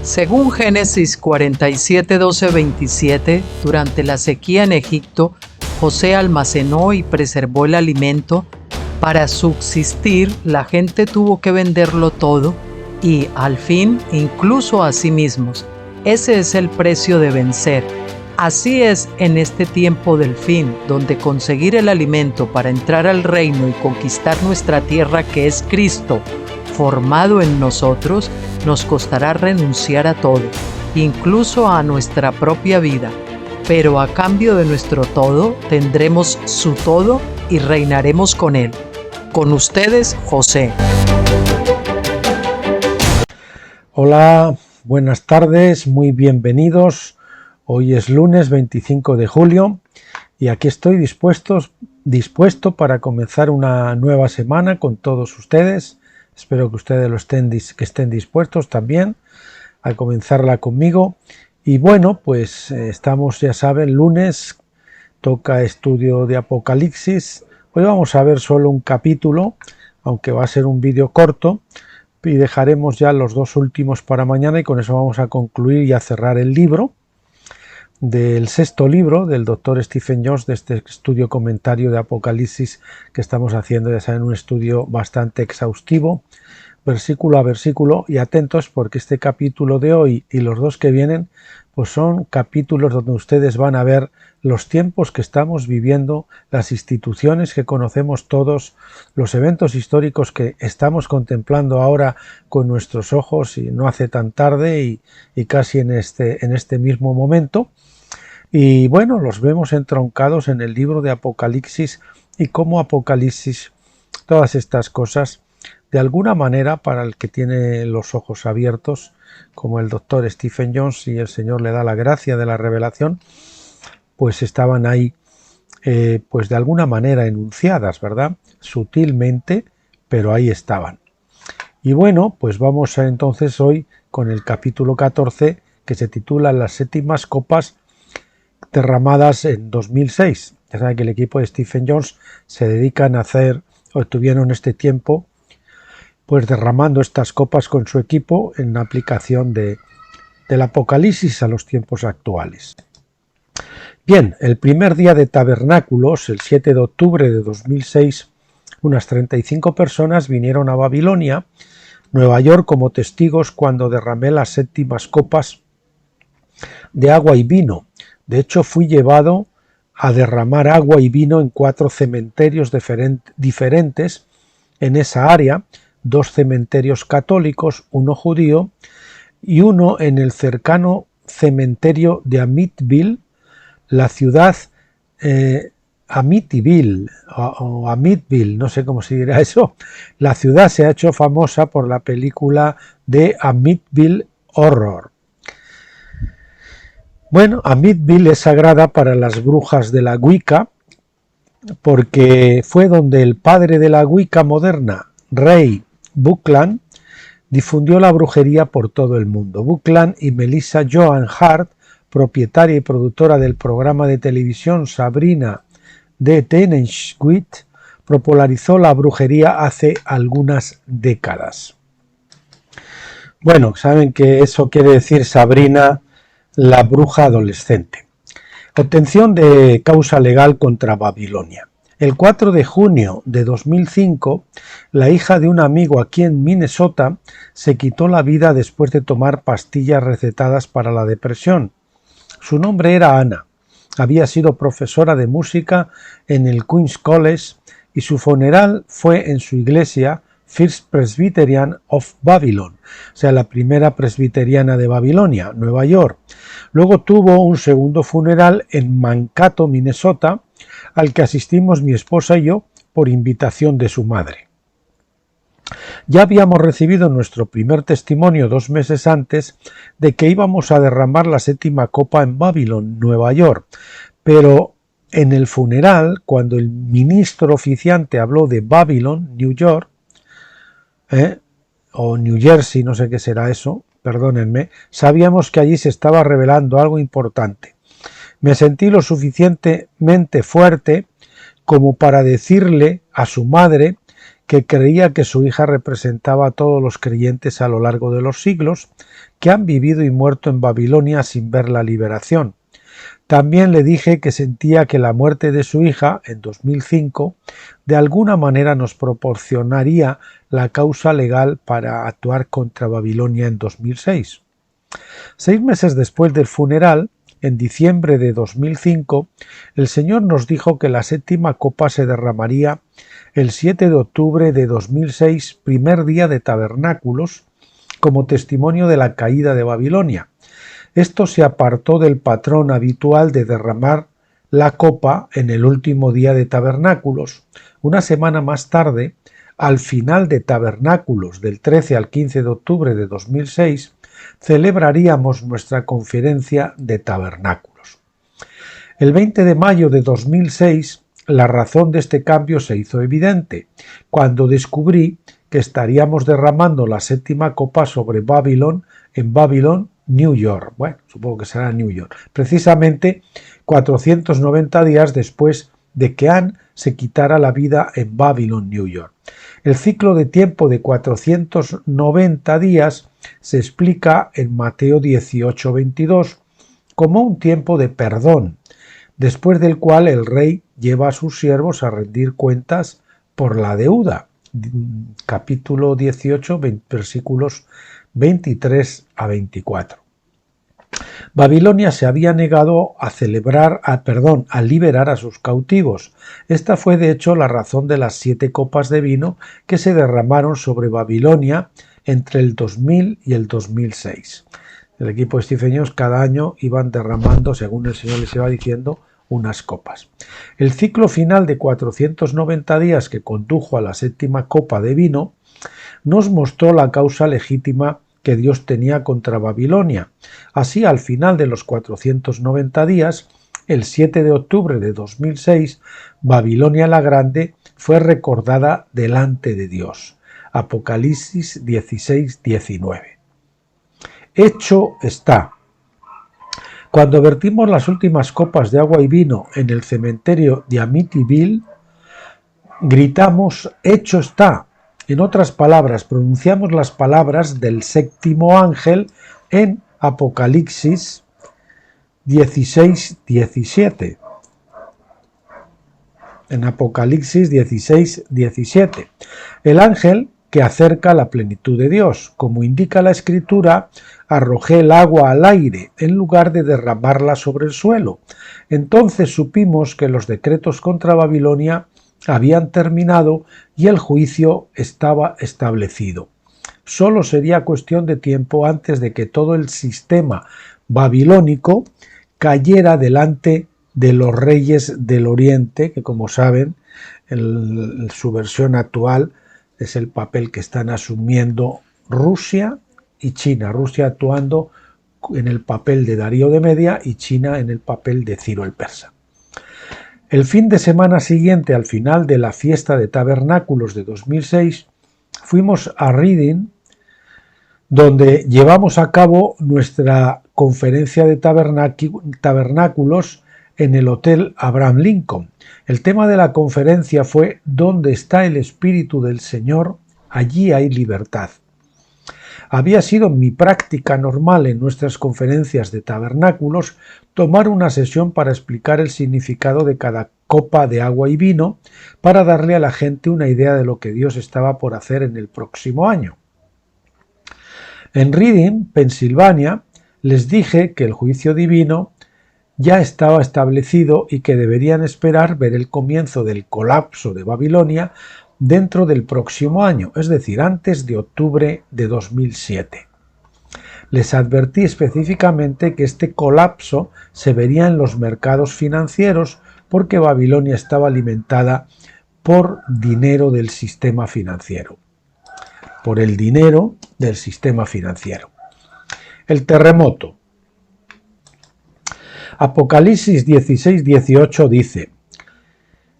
Según Génesis 47, 12, 27, durante la sequía en Egipto, José almacenó y preservó el alimento. Para subsistir, la gente tuvo que venderlo todo y, al fin, incluso a sí mismos. Ese es el precio de vencer. Así es en este tiempo del fin, donde conseguir el alimento para entrar al reino y conquistar nuestra tierra, que es Cristo, formado en nosotros, nos costará renunciar a todo, incluso a nuestra propia vida. Pero a cambio de nuestro todo, tendremos su todo y reinaremos con él. Con ustedes, José. Hola, buenas tardes, muy bienvenidos. Hoy es lunes 25 de julio y aquí estoy dispuesto para comenzar una nueva semana con todos ustedes. Espero que ustedes estén dispuestos también a comenzarla conmigo. Y bueno, pues estamos, ya saben, lunes, toca estudio de Apocalipsis. Hoy vamos a ver solo un capítulo, aunque va a ser un vídeo corto, y dejaremos ya los dos últimos para mañana y con eso vamos a concluir y a cerrar el libro del sexto libro del Dr. Stephen Jones, de este estudio comentario de Apocalipsis que estamos haciendo, ya saben, un estudio bastante exhaustivo, versículo a versículo, y atentos porque este capítulo de hoy y los dos que vienen pues son capítulos donde ustedes van a ver los tiempos que estamos viviendo, las instituciones que conocemos todos, los eventos históricos que estamos contemplando ahora con nuestros ojos y no hace tan tarde y casi en este mismo momento. Y bueno, los vemos entroncados en el libro de Apocalipsis y cómo Apocalipsis, todas estas cosas, de alguna manera, para el que tiene los ojos abiertos, como el doctor Stephen Jones, y el Señor le da la gracia de la revelación, pues estaban ahí, pues de alguna manera enunciadas, ¿verdad? Sutilmente, pero ahí estaban. Y bueno, pues vamos entonces hoy con el capítulo 14, que se titula Las séptimas copas derramadas en 2006. Ya saben que el equipo de Stephen Jones se dedican a hacer, o estuvieron este tiempo, pues derramando estas copas con su equipo en la aplicación del Apocalipsis a los tiempos actuales. Bien, el primer día de tabernáculos, el 7 de octubre de 2006, unas 35 personas vinieron a Babilonia, Nueva York, como testigos cuando derramé las séptimas copas de agua y vino. De hecho, fui llevado a derramar agua y vino en 4 cementerios diferentes en esa área, 2 cementerios católicos, uno judío y uno en el cercano cementerio de Amityville, la ciudad Amityville, no sé cómo se dirá eso. La ciudad se ha hecho famosa por la película de Amityville Horror. Bueno, Amityville es sagrada para las brujas de la Wicca porque fue donde el padre de la Wicca moderna, Ray Buckland, difundió la brujería por todo el mundo. Buckland y Melissa Joan Hart, propietaria y productora del programa de televisión Sabrina de Teenage Witch, popularizó la brujería hace algunas décadas. Bueno, saben que eso quiere decir Sabrina, la bruja adolescente. Obtención de causa legal contra Babilonia. El 4 de junio de 2005, la hija de un amigo aquí en Minnesota se quitó la vida después de tomar pastillas recetadas para la depresión. Su nombre era Ana. Había sido profesora de música en el Queens College y su funeral fue en su iglesia First Presbyterian of Babylon, o sea, la primera presbiteriana de Babilonia, Nueva York. Luego tuvo un segundo funeral en Mankato, Minnesota, al que asistimos mi esposa y yo por invitación de su madre. Ya habíamos recibido nuestro primer testimonio 2 meses antes de que íbamos a derramar la séptima copa en Babylon, Nueva York, pero en el funeral, cuando el ministro oficiante habló de Babylon, New York, o New Jersey, no sé qué será eso, perdónenme, sabíamos que allí se estaba revelando algo importante. Me sentí lo suficientemente fuerte como para decirle a su madre que creía que su hija representaba a todos los creyentes a lo largo de los siglos, que han vivido y muerto en Babilonia sin ver la liberación. También le dije que sentía que la muerte de su hija, en 2005, de alguna manera nos proporcionaría la causa legal para actuar contra Babilonia en 2006. 6 meses después del funeral, en diciembre de 2005, el Señor nos dijo que la séptima copa se derramaría el 7 de octubre de 2006, primer día de tabernáculos, como testimonio de la caída de Babilonia. Esto se apartó del patrón habitual de derramar la copa en el último día de tabernáculos. Una semana más tarde, al final de tabernáculos del 13 al 15 de octubre de 2006, celebraríamos nuestra conferencia de tabernáculos. El 20 de mayo de 2006, la razón de este cambio se hizo evidente, cuando descubrí que estaríamos derramando la séptima copa sobre Babilón en Babilón, New York. Bueno, supongo que será New York. Precisamente 490 días después de que Anne se quitara la vida en Babilón, New York. El ciclo de tiempo de 490 días se explica en Mateo 18:22 como un tiempo de perdón, después del cual el rey lleva a sus siervos a rendir cuentas por la deuda. Capítulo 18, versículos 23 a 24. Babilonia se había negado a liberar a sus cautivos. Esta fue de hecho la razón de las 7 copas de vino que se derramaron sobre Babilonia entre el 2000 y el 2006. El equipo de Stephen Jones cada año iban derramando, según el Señor les iba diciendo, unas copas. El ciclo final de 490 días que condujo a la séptima copa de vino nos mostró la causa legítima que Dios tenía contra Babilonia. Así, al final de los 490 días, el 7 de octubre de 2006, Babilonia la Grande fue recordada delante de Dios. Apocalipsis 16:19. Hecho está. Cuando vertimos las últimas copas de agua y vino en el cementerio de Amityville, gritamos, hecho está. En otras palabras, pronunciamos las palabras del séptimo ángel en Apocalipsis 16:17. En Apocalipsis 16:17. El ángel que acerca la plenitud de Dios. Como indica la Escritura, arrojé el agua al aire en lugar de derramarla sobre el suelo. Entonces supimos que los decretos contra Babilonia habían terminado y el juicio estaba establecido. Solo sería cuestión de tiempo antes de que todo el sistema babilónico cayera delante de los reyes del Oriente, que como saben, en su versión actual es el papel que están asumiendo Rusia y China. Rusia actuando en el papel de Darío de Media y China en el papel de Ciro el Persa. El fin de semana siguiente al final de la fiesta de tabernáculos de 2006, fuimos a Reading, donde llevamos a cabo nuestra conferencia de tabernáculos en el Hotel Abraham Lincoln. El tema de la conferencia fue ¿Dónde está el Espíritu del Señor? Allí hay libertad. Había sido mi práctica normal en nuestras conferencias de tabernáculos tomar una sesión para explicar el significado de cada copa de agua y vino para darle a la gente una idea de lo que Dios estaba por hacer en el próximo año. En Reading, Pensilvania, les dije que el juicio divino ya estaba establecido y que deberían esperar ver el comienzo del colapso de Babilonia dentro del próximo año, es decir, antes de octubre de 2007. Les advertí específicamente que este colapso se vería en los mercados financieros porque Babilonia estaba alimentada por dinero del sistema financiero. Por el dinero del sistema financiero. El terremoto. Apocalipsis 16:18 dice: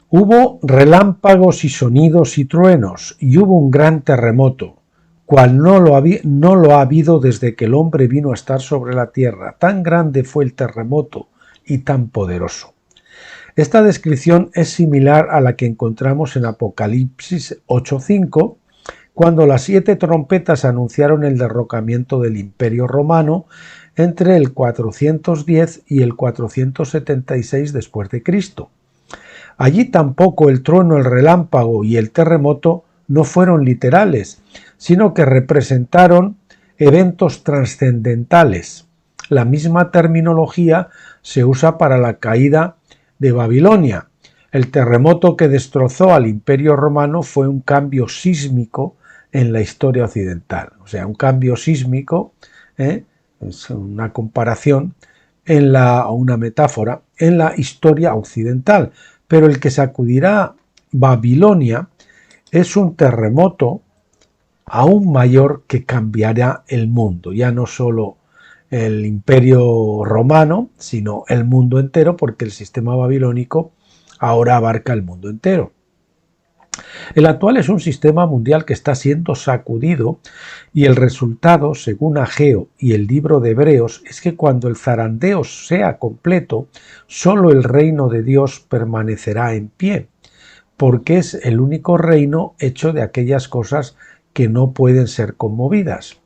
Hubo relámpagos y sonidos y truenos, y hubo un gran terremoto, cual no lo ha habido desde que el hombre vino a estar sobre la tierra. Tan grande fue el terremoto y tan poderoso. Esta descripción es similar a la que encontramos en Apocalipsis 8:5, cuando las 7 trompetas anunciaron el derrocamiento del Imperio Romano entre el 410 y el 476 después de Cristo. Allí tampoco el trueno, el relámpago y el terremoto no fueron literales, sino que representaron eventos trascendentales. La misma terminología se usa para la caída de Babilonia. El terremoto que destrozó al Imperio Romano fue un cambio sísmico en la historia occidental. O sea, un cambio sísmico, es una comparación, una metáfora, en la historia occidental. Pero el que sacudirá Babilonia es un terremoto aún mayor que cambiará el mundo, ya no solo el Imperio Romano, sino el mundo entero, porque el sistema babilónico ahora abarca el mundo entero. El actual es un sistema mundial que está siendo sacudido y el resultado, según Ageo y el libro de Hebreos, es que cuando el zarandeo sea completo, solo el reino de Dios permanecerá en pie, porque es el único reino hecho de aquellas cosas que no pueden ser conmovidas.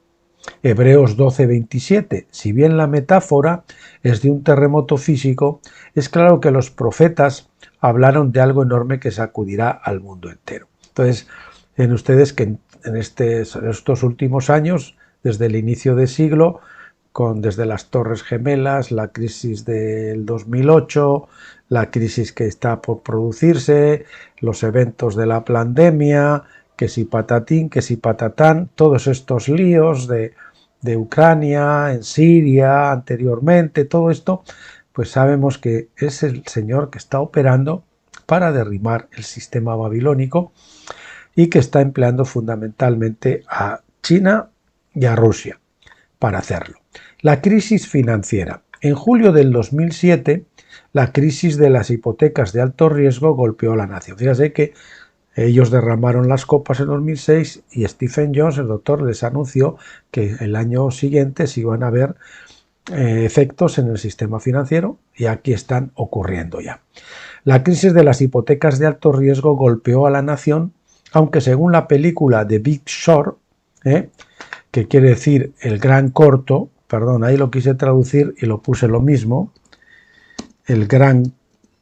Hebreos 12:27. Si bien la metáfora es de un terremoto físico, es claro que los profetas hablaron de algo enorme que sacudirá al mundo entero. Entonces, ven ustedes que en estos últimos años, desde el inicio del siglo, desde las Torres Gemelas, la crisis del 2008, la crisis que está por producirse, los eventos de la pandemia, que si patatín, que si patatán, todos estos líos de Ucrania, en Siria, anteriormente, todo esto, pues sabemos que es el Señor que está operando para derribar el sistema babilónico y que está empleando fundamentalmente a China y a Rusia para hacerlo. La crisis financiera. En julio del 2007, la crisis de las hipotecas de alto riesgo golpeó a la nación. Fíjate que ellos derramaron las copas en 2006 y Stephen Jones, el doctor, les anunció que el año siguiente se iban a ver efectos en el sistema financiero y aquí están ocurriendo ya. La crisis de las hipotecas de alto riesgo golpeó a la nación, aunque según la película The Big Short, que quiere decir el gran corto, perdón, ahí lo quise traducir y lo puse lo mismo, el gran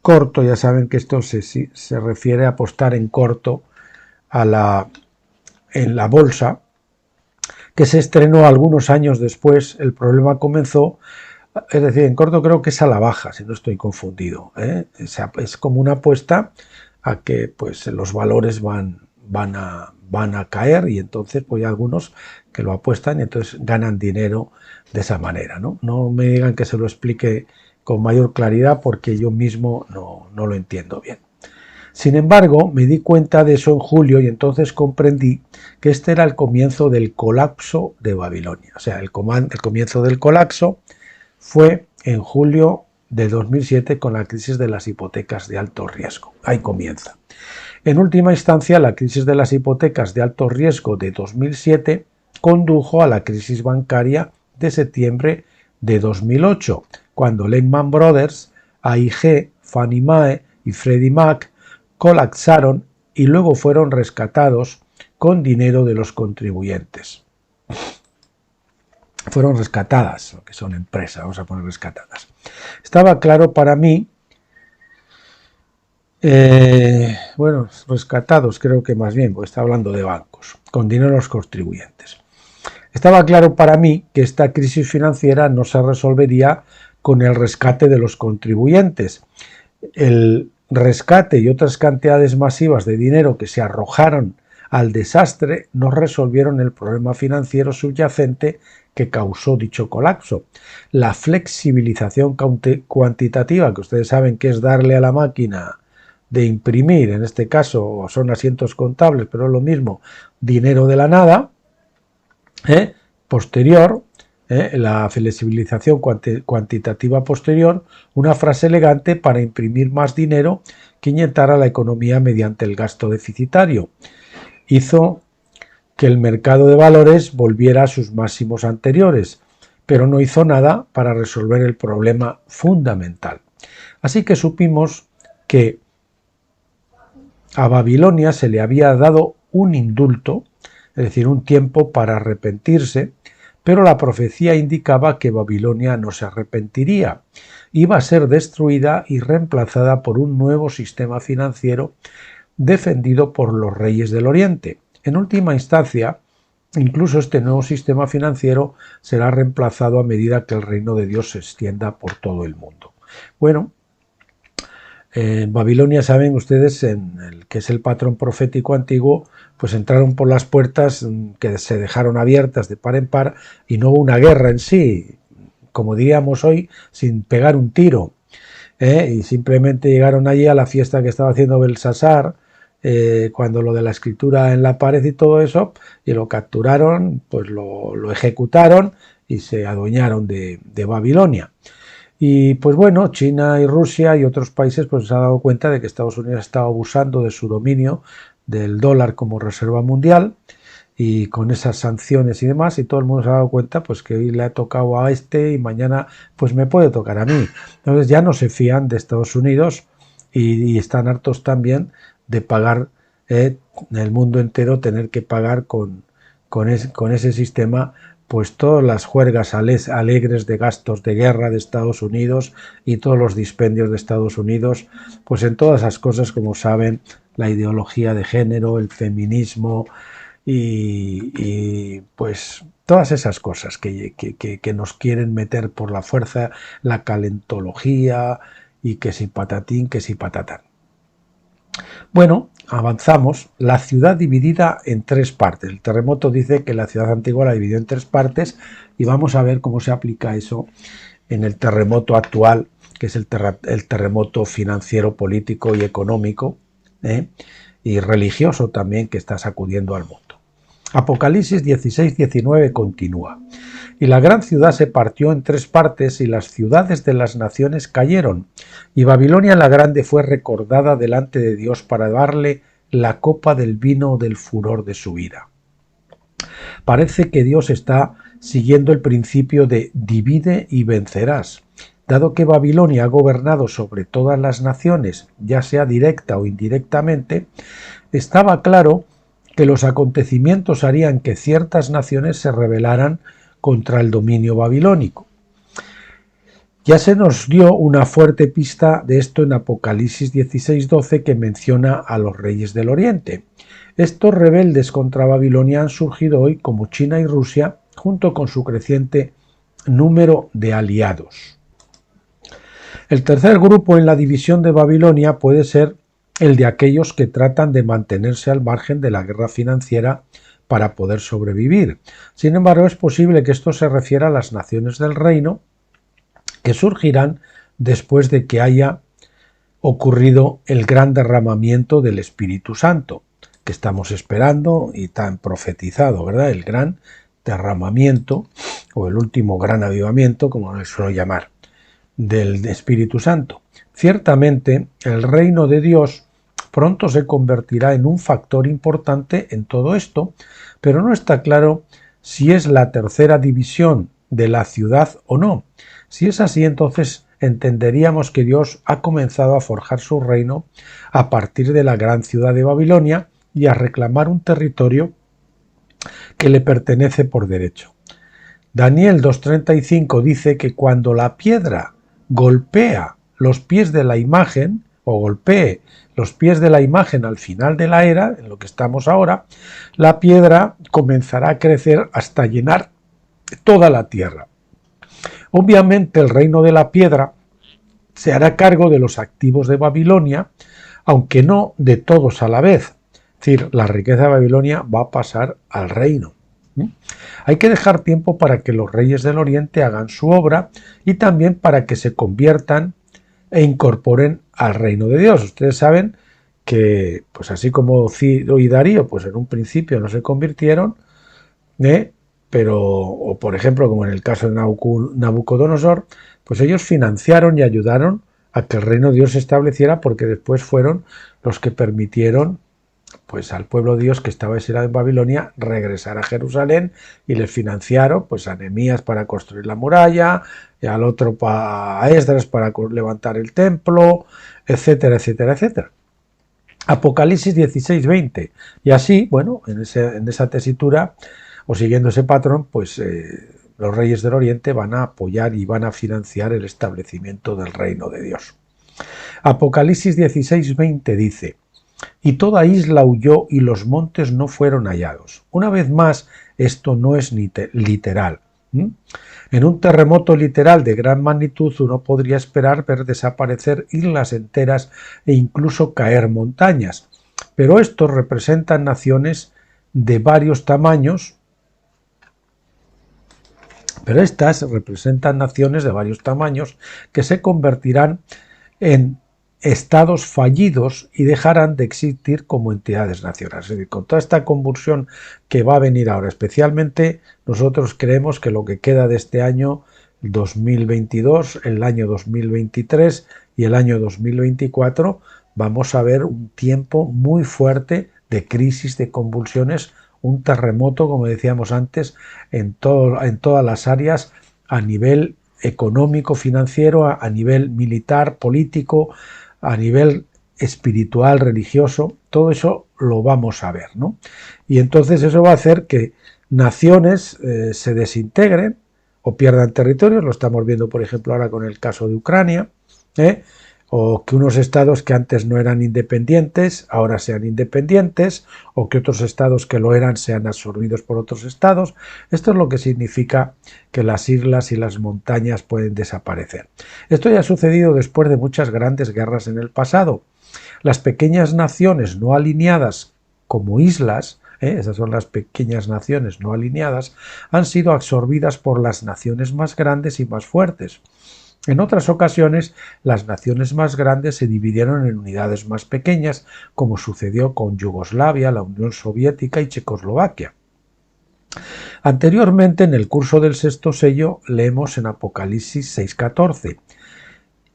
corto, ya saben que esto se refiere a apostar en corto en la bolsa, que se estrenó algunos años después. El problema comenzó, es decir, en corto creo que es a la baja, si no estoy confundido, es como una apuesta a que pues los valores van a caer y entonces pues hay algunos que lo apuestan y entonces ganan dinero de esa manera, ¿no? No me digan que se lo explique con mayor claridad porque yo mismo no lo entiendo bien. Sin embargo, me di cuenta de eso en julio y entonces comprendí que este era el comienzo del colapso de Babilonia. O sea, el comienzo del colapso fue en julio de 2007 con la crisis de las hipotecas de alto riesgo. Ahí comienza. En última instancia, la crisis de las hipotecas de alto riesgo de 2007 condujo a la crisis bancaria de septiembre de 2008, cuando Lehman Brothers, AIG, Fannie Mae y Freddie Mac colapsaron y luego fueron rescatados con dinero de los contribuyentes. Fueron rescatadas, que son empresas, vamos a poner rescatadas. Estaba claro para mí, rescatados creo que más bien, porque está hablando de bancos, con dinero de los contribuyentes. Estaba claro para mí que esta crisis financiera no se resolvería con el rescate de los contribuyentes. El rescate y otras cantidades masivas de dinero que se arrojaron al desastre no resolvieron el problema financiero subyacente que causó dicho colapso. La flexibilización cuantitativa, que ustedes saben que es darle a la máquina de imprimir, en este caso son asientos contables, pero es lo mismo, dinero de la nada, posterior, la flexibilización cuantitativa posterior, una frase elegante para imprimir más dinero que inyectara la economía mediante el gasto deficitario. Hizo que el mercado de valores volviera a sus máximos anteriores, pero no hizo nada para resolver el problema fundamental. Así que supimos que a Babilonia se le había dado un indulto, es decir, un tiempo para arrepentirse, pero la profecía indicaba que Babilonia no se arrepentiría, iba a ser destruida y reemplazada por un nuevo sistema financiero defendido por los reyes del Oriente. En última instancia, incluso este nuevo sistema financiero será reemplazado a medida que el reino de Dios se extienda por todo el mundo. Bueno, en Babilonia, saben ustedes, en el que es el patrón profético antiguo, pues entraron por las puertas que se dejaron abiertas de par en par y no hubo una guerra en sí, como diríamos hoy, sin pegar un tiro, y simplemente llegaron allí a la fiesta que estaba haciendo Belsasar, cuando lo de la escritura en la pared y todo eso, y lo capturaron, pues lo ejecutaron y se adueñaron de Babilonia. Y pues bueno, China y Rusia y otros países pues se han dado cuenta de que Estados Unidos estaba abusando de su dominio del dólar como reserva mundial y con esas sanciones y demás, y todo el mundo se ha dado cuenta pues que hoy le ha tocado a este y mañana pues me puede tocar a mí. Entonces ya no se fían de Estados Unidos y están hartos también de pagar, en el mundo entero tener que pagar con ese sistema pues todas las juergas alegres de gastos de guerra de Estados Unidos y todos los dispendios de Estados Unidos, pues en todas esas cosas, como saben, la ideología de género, el feminismo y pues todas esas cosas que nos quieren meter por la fuerza, la calentología y que si patatín, que si patatán. Bueno, avanzamos. La ciudad dividida en tres partes. El terremoto dice que la ciudad antigua la dividió en tres partes y vamos a ver cómo se aplica eso en el terremoto actual, que es el terremoto financiero, político y económico, y religioso también, que está sacudiendo al mundo. Apocalipsis 16-19 continúa. Y la gran ciudad se partió en tres partes y las ciudades de las naciones cayeron. Y Babilonia la grande fue recordada delante de Dios para darle la copa del vino del furor de su ira. Parece que Dios está siguiendo el principio de divide y vencerás. Dado que Babilonia ha gobernado sobre todas las naciones, ya sea directa o indirectamente, estaba claro que los acontecimientos harían que ciertas naciones se rebelaran contra el dominio babilónico. Ya se nos dio una fuerte pista de esto en Apocalipsis 16-12, que menciona a los reyes del Oriente. Estos rebeldes contra Babilonia han surgido hoy como China y Rusia, junto con su creciente número de aliados. El tercer grupo en la división de Babilonia puede ser el de aquellos que tratan de mantenerse al margen de la guerra financiera para poder sobrevivir. Sin embargo, es posible que esto se refiera a las naciones del reino que surgirán después de que haya ocurrido el gran derramamiento del Espíritu Santo, que estamos esperando y tan profetizado, ¿verdad? El gran derramamiento, o el último gran avivamiento, como le suelo llamar, del Espíritu Santo. Ciertamente, el reino de Dios pronto se convertirá en un factor importante en todo esto, pero no está claro si es la tercera división de la ciudad o no. Si es así, entonces entenderíamos que Dios ha comenzado a forjar su reino a partir de la gran ciudad de Babilonia y a reclamar un territorio que le pertenece por derecho. Daniel 2:35 dice que cuando la piedra golpea los pies de la imagen, o golpee los pies de la imagen al final de la era, en lo que estamos ahora, la piedra comenzará a crecer hasta llenar toda la tierra. Obviamente el reino de la piedra se hará cargo de los activos de Babilonia, aunque no de todos a la vez. Es decir, la riqueza de Babilonia va a pasar al reino. Hay que dejar tiempo para que los reyes del Oriente hagan su obra y también para que se conviertan e incorporen al reino de Dios. Ustedes saben que, pues así como Ciro y Darío, pues en un principio no se convirtieron, pero, o por ejemplo, como en el caso de Nabucodonosor, pues ellos financiaron y ayudaron a que el reino de Dios se estableciera, porque después fueron los que permitieron pues al pueblo de Dios que estaba exilado en Babilonia regresar a Jerusalén, y les financiaron pues a Nehemías para construir la muralla, y al otro a Esdras para levantar el templo, etcétera, etcétera, etcétera. Apocalipsis 16:20. Y así, bueno, en esa tesitura, o siguiendo ese patrón, pues los reyes del Oriente van a apoyar y van a financiar el establecimiento del reino de Dios. Apocalipsis 16:20 dice: y toda isla huyó y los montes no fueron hallados. Una vez más, esto no es literal. En un terremoto literal de gran magnitud uno podría esperar ver desaparecer islas enteras e incluso caer montañas, pero estos representan naciones de varios tamaños, que se convertirán en estados fallidos y dejarán de existir como entidades nacionales. Es decir, con toda esta convulsión que va a venir ahora, especialmente nosotros creemos que lo que queda de este año 2022, el año 2023 y el año 2024, vamos a ver un tiempo muy fuerte de crisis, de convulsiones, un terremoto, como decíamos antes, en todas las áreas, a nivel económico, financiero, a nivel militar, político, a nivel espiritual, religioso. Todo eso lo vamos a ver, ¿no? Y entonces eso va a hacer que naciones se desintegren o pierdan territorios. Lo estamos viendo, por ejemplo, ahora con el caso de Ucrania, o que unos estados que antes no eran independientes ahora sean independientes, o que otros estados que lo eran sean absorbidos por otros estados. Esto es lo que significa que las islas y las montañas pueden desaparecer. Esto ya ha sucedido después de muchas grandes guerras en el pasado. Las pequeñas naciones no alineadas como islas, esas son las pequeñas naciones no alineadas, han sido absorbidas por las naciones más grandes y más fuertes. En otras ocasiones, las naciones más grandes se dividieron en unidades más pequeñas, como sucedió con Yugoslavia, la Unión Soviética y Checoslovaquia. Anteriormente, en el curso del sexto sello, leemos en Apocalipsis 6:14: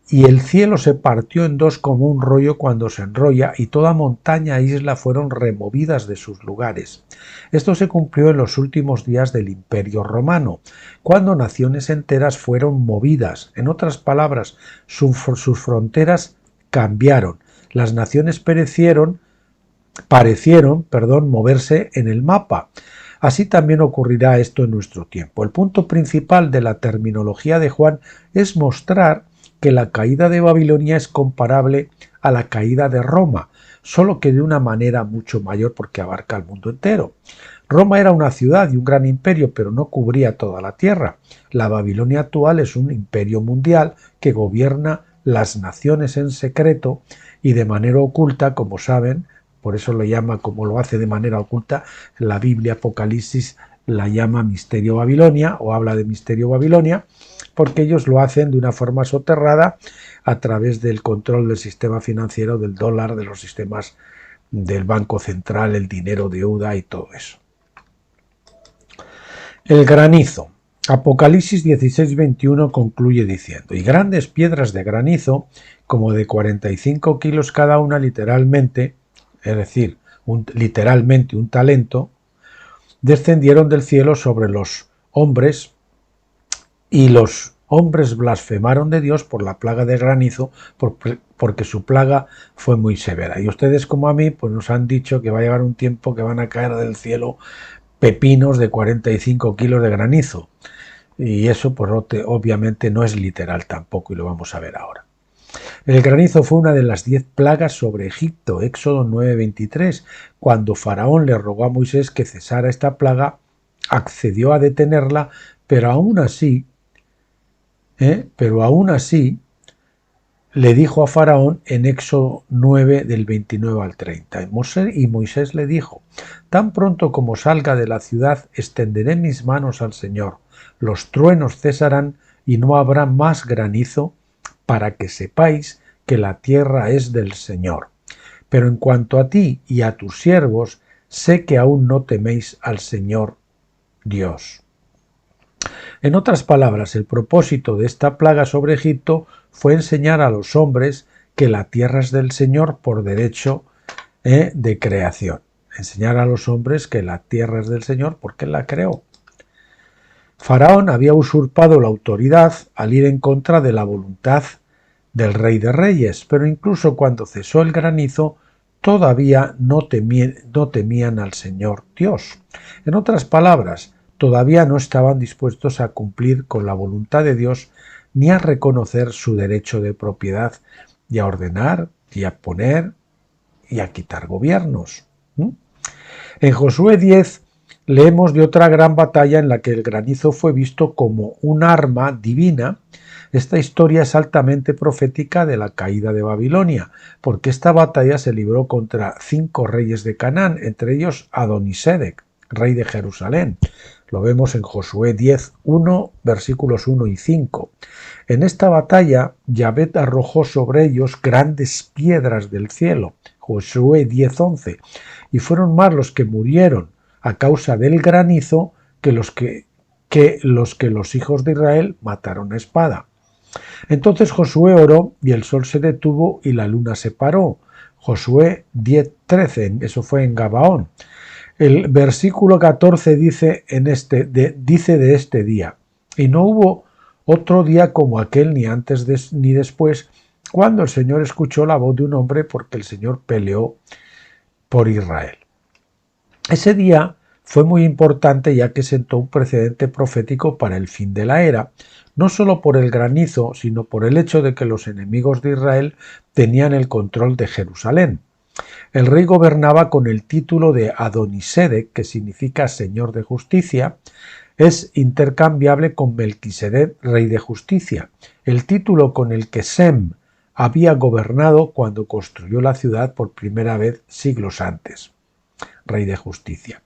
y el cielo se partió en dos como un rollo cuando se enrolla, y toda montaña e isla fueron removidas de sus lugares. Esto se cumplió en los últimos días del Imperio Romano, cuando naciones enteras fueron movidas. En otras palabras, sus fronteras cambiaron. Las naciones parecieron moverse en el mapa. Así también ocurrirá esto en nuestro tiempo. El punto principal de la terminología de Juan es mostrar que la caída de Babilonia es comparable a la caída de Roma, solo que de una manera mucho mayor porque abarca el mundo entero. Roma era una ciudad y un gran imperio, pero no cubría toda la tierra. La Babilonia actual es un imperio mundial que gobierna las naciones en secreto y de manera oculta, como saben. Por eso lo llama, como lo hace de manera oculta, la Biblia Apocalipsis la llama Misterio Babilonia, o habla de Misterio Babilonia, porque ellos lo hacen de una forma soterrada a través del control del sistema financiero, del dólar, de los sistemas del Banco Central, el dinero de deuda y todo eso. El granizo. Apocalipsis 16:21 concluye diciendo: y grandes piedras de granizo, como de 45 kilos cada una, literalmente, es decir, literalmente un talento, descendieron del cielo sobre los hombres, y los hombres blasfemaron de Dios por la plaga de granizo, porque su plaga fue muy severa. Y ustedes, como a mí, pues nos han dicho que va a llegar un tiempo que van a caer del cielo pepinos de 45 kilos de granizo. Y eso, pues obviamente no es literal tampoco, y lo vamos a ver ahora. El granizo fue una de las 10 plagas sobre Egipto, Éxodo 9:23. Cuando Faraón le rogó a Moisés que cesara esta plaga, accedió a detenerla, pero aún así le dijo a Faraón en Éxodo 9 del 29 al 30. Y Moisés le dijo: tan pronto como salga de la ciudad, extenderé mis manos al Señor. Los truenos cesarán y no habrá más granizo, para que sepáis que la tierra es del Señor. Pero en cuanto a ti y a tus siervos, sé que aún no teméis al Señor Dios. En otras palabras, el propósito de esta plaga sobre Egipto fue enseñar a los hombres que la tierra es del Señor por derecho, de creación. Enseñar a los hombres que la tierra es del Señor porque Él la creó. Faraón había usurpado la autoridad al ir en contra de la voluntad del Rey de Reyes, pero incluso cuando cesó el granizo, todavía no temían al Señor Dios. En otras palabras, todavía no estaban dispuestos a cumplir con la voluntad de Dios ni a reconocer su derecho de propiedad y a ordenar y a poner y a quitar gobiernos. En Josué 10 leemos de otra gran batalla en la que el granizo fue visto como un arma divina. Esta historia es altamente profética de la caída de Babilonia, porque esta batalla se libró contra 5 reyes de Canaán, entre ellos Adonisedec, rey de Jerusalén. Lo vemos en Josué 10, 1, versículos 1 y 5. En esta batalla, Yahvé arrojó sobre ellos grandes piedras del cielo, Josué 10, 11, y fueron más los que murieron a causa del granizo que los hijos de Israel mataron a espada. Entonces Josué oró y el sol se detuvo y la luna se paró. Josué 10:13, eso fue en Gabaón. El versículo 14 dice de este día: y no hubo otro día como aquel, ni antes ni después, cuando el Señor escuchó la voz de un hombre, porque el Señor peleó por Israel. Ese día fue muy importante, ya que sentó un precedente profético para el fin de la era, no solo por el granizo, sino por el hecho de que los enemigos de Israel tenían el control de Jerusalén. El rey gobernaba con el título de Adonisedec, que significa Señor de Justicia. Es intercambiable con Melquisedec, rey de justicia, el título con el que Sem había gobernado cuando construyó la ciudad por primera vez siglos antes. Rey de justicia.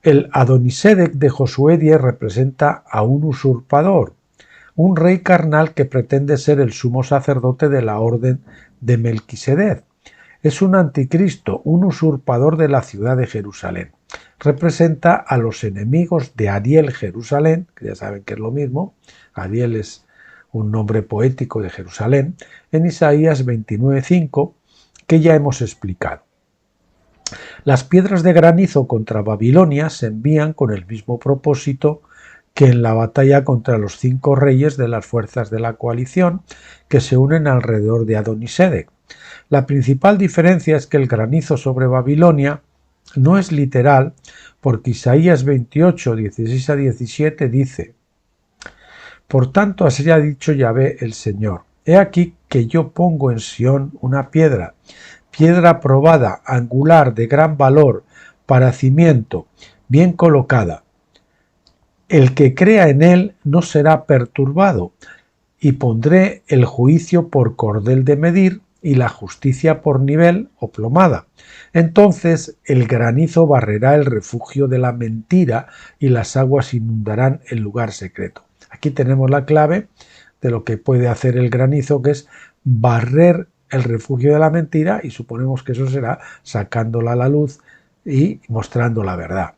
El Adonisedec de Josué 10 representa a un usurpador, un rey carnal que pretende ser el sumo sacerdote de la orden de Melquisedec. Es un anticristo, un usurpador de la ciudad de Jerusalén. Representa a los enemigos de Ariel Jerusalén, que ya saben que es lo mismo. Ariel es un nombre poético de Jerusalén, en Isaías 29:5, que ya hemos explicado. Las piedras de granizo contra Babilonia se envían con el mismo propósito que en la batalla contra los 5 reyes de las fuerzas de la coalición que se unen alrededor de Adonisedec. La principal diferencia es que el granizo sobre Babilonia no es literal, porque Isaías 28, 16 a 17 dice: por tanto, así ha dicho Yahvé el Señor: he aquí que yo pongo en Sión una piedra probada, angular, de gran valor, para cimiento, bien colocada. El que crea en él no será perturbado, y pondré el juicio por cordel de medir y la justicia por nivel o plomada. Entonces el granizo barrerá el refugio de la mentira y las aguas inundarán el lugar secreto. Aquí tenemos la clave de lo que puede hacer el granizo, que es barrer el refugio de la mentira, y suponemos que eso será sacándola a la luz y mostrando la verdad.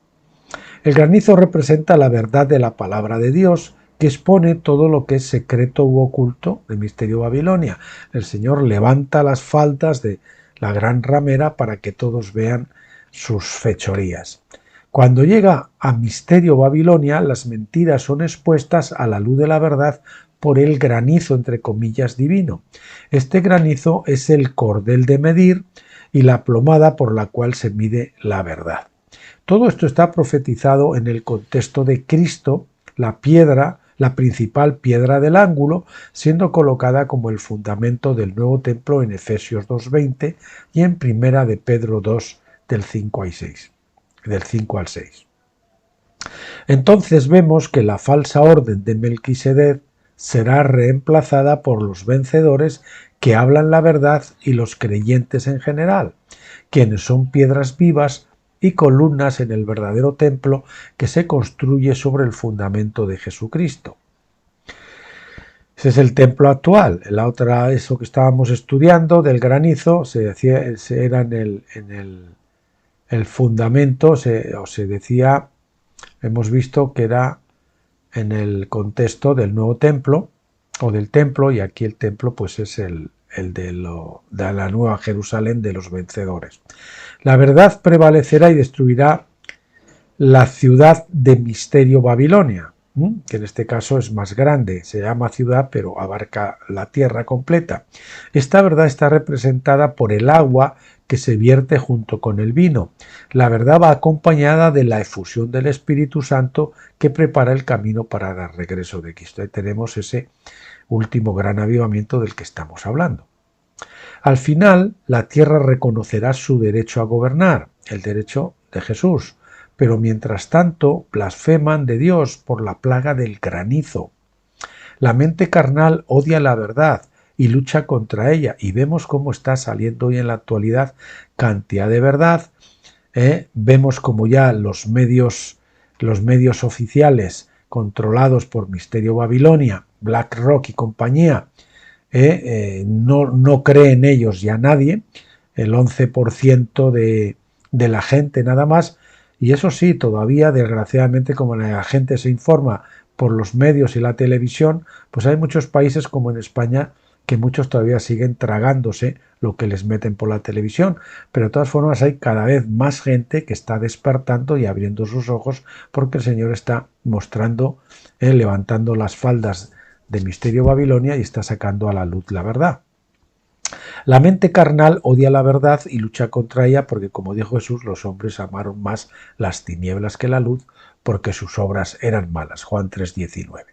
El granizo representa la verdad de la palabra de Dios, que expone todo lo que es secreto u oculto del misterio Babilonia. El Señor levanta las faldas de la gran ramera para que todos vean sus fechorías. Cuando llega a misterio Babilonia, las mentiras son expuestas a la luz de la verdad por el granizo, entre comillas, divino. Este granizo es el cordel de medir y la plomada por la cual se mide la verdad. Todo esto está profetizado en el contexto de Cristo, la principal piedra del ángulo, siendo colocada como el fundamento del nuevo templo en Efesios 2:20 y en Primera de Pedro 2 del 5 al 6. Entonces vemos que la falsa orden de Melquisedec será reemplazada por los vencedores, que hablan la verdad, y los creyentes en general, quienes son piedras vivas y columnas en el verdadero templo que se construye sobre el fundamento de Jesucristo. Ese es el templo actual. La otra, eso que estábamos estudiando del granizo, era en el fundamento, se decía, hemos visto que era en el contexto del nuevo templo o del templo, y aquí el templo pues es el de la nueva Jerusalén de los vencedores. La verdad prevalecerá y destruirá la ciudad de misterio Babilonia, que en este caso es más grande, se llama ciudad pero abarca la tierra completa. Esta verdad está representada por el agua que se vierte junto con el vino. La verdad va acompañada de la efusión del Espíritu Santo que prepara el camino para el regreso de Cristo. Ahí tenemos ese último gran avivamiento del que estamos hablando. Al final, la tierra reconocerá su derecho a gobernar, el derecho de Jesús, pero mientras tanto blasfeman de Dios por la plaga del granizo. La mente carnal odia la verdad y lucha contra ella, y vemos cómo está saliendo hoy en la actualidad cantidad de verdad. Vemos como ya los medios oficiales controlados por Misterio Babilonia, BlackRock y compañía, no cree en ellos ya nadie, el 11% de la gente nada más, y eso sí, todavía desgraciadamente como la gente se informa por los medios y la televisión, pues hay muchos países como en España que muchos todavía siguen tragándose lo que les meten por la televisión, pero de todas formas hay cada vez más gente que está despertando y abriendo sus ojos porque el Señor está mostrando, levantando las faldas de Misterio Babilonia y está sacando a la luz la verdad. La mente carnal odia la verdad y lucha contra ella porque, como dijo Jesús, los hombres amaron más las tinieblas que la luz porque sus obras eran malas. Juan 3:19.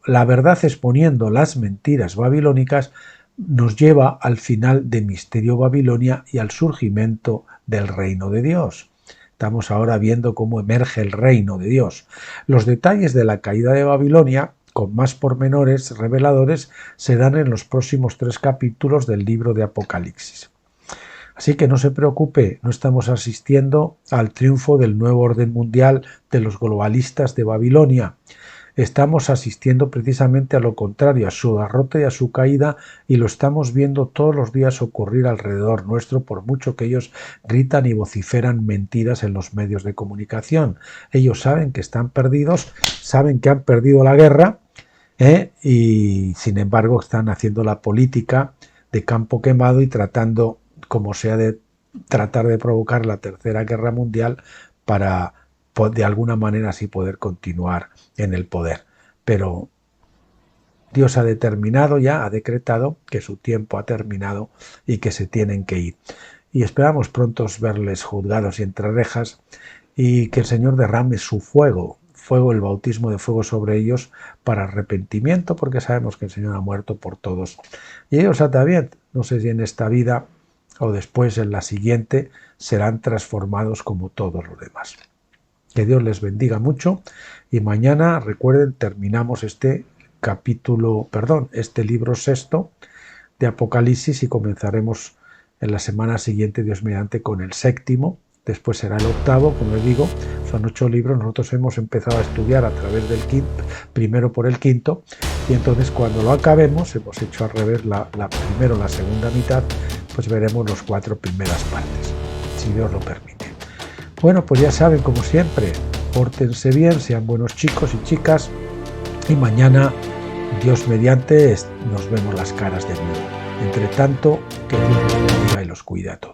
La verdad exponiendo las mentiras babilónicas nos lleva al final de Misterio Babilonia y al surgimiento del reino de Dios. Estamos ahora viendo cómo emerge el reino de Dios. Los detalles de la caída de Babilonia, con más pormenores reveladores, se dan en los próximos 3 capítulos del libro de Apocalipsis. Así que no se preocupe, no estamos asistiendo al triunfo del nuevo orden mundial de los globalistas de Babilonia. Estamos asistiendo precisamente a lo contrario, a su derrota y a su caída, y lo estamos viendo todos los días ocurrir alrededor nuestro, por mucho que ellos gritan y vociferan mentiras en los medios de comunicación. Ellos saben que están perdidos, saben que han perdido la guerra, y sin embargo están haciendo la política de campo quemado y tratando, como sea, de tratar de provocar la tercera guerra mundial para de alguna manera así poder continuar en el poder. Pero Dios ha determinado ya, ha decretado que su tiempo ha terminado y que se tienen que ir. Y esperamos pronto verles juzgados y entre rejas y que el Señor derrame su fuego, el bautismo de fuego sobre ellos para arrepentimiento, porque sabemos que el Señor ha muerto por todos. Y ellos también, no sé si en esta vida o después en la siguiente, serán transformados como todos los demás. Que Dios les bendiga mucho y mañana, recuerden, terminamos este libro 6 de Apocalipsis y comenzaremos en la semana siguiente, Dios mediante, con el 7º, después será el 8º, como les digo, son 8 libros, nosotros hemos empezado a estudiar a través del primero por el 5º, y entonces cuando lo acabemos, hemos hecho al revés primero la segunda mitad, pues veremos las 4 primeras partes, si Dios lo permite. Bueno, pues ya saben, como siempre, pórtense bien, sean buenos chicos y chicas, y mañana, Dios mediante, nos vemos las caras de nuevo. Entre tanto, que Dios los bendiga y los cuide a todos.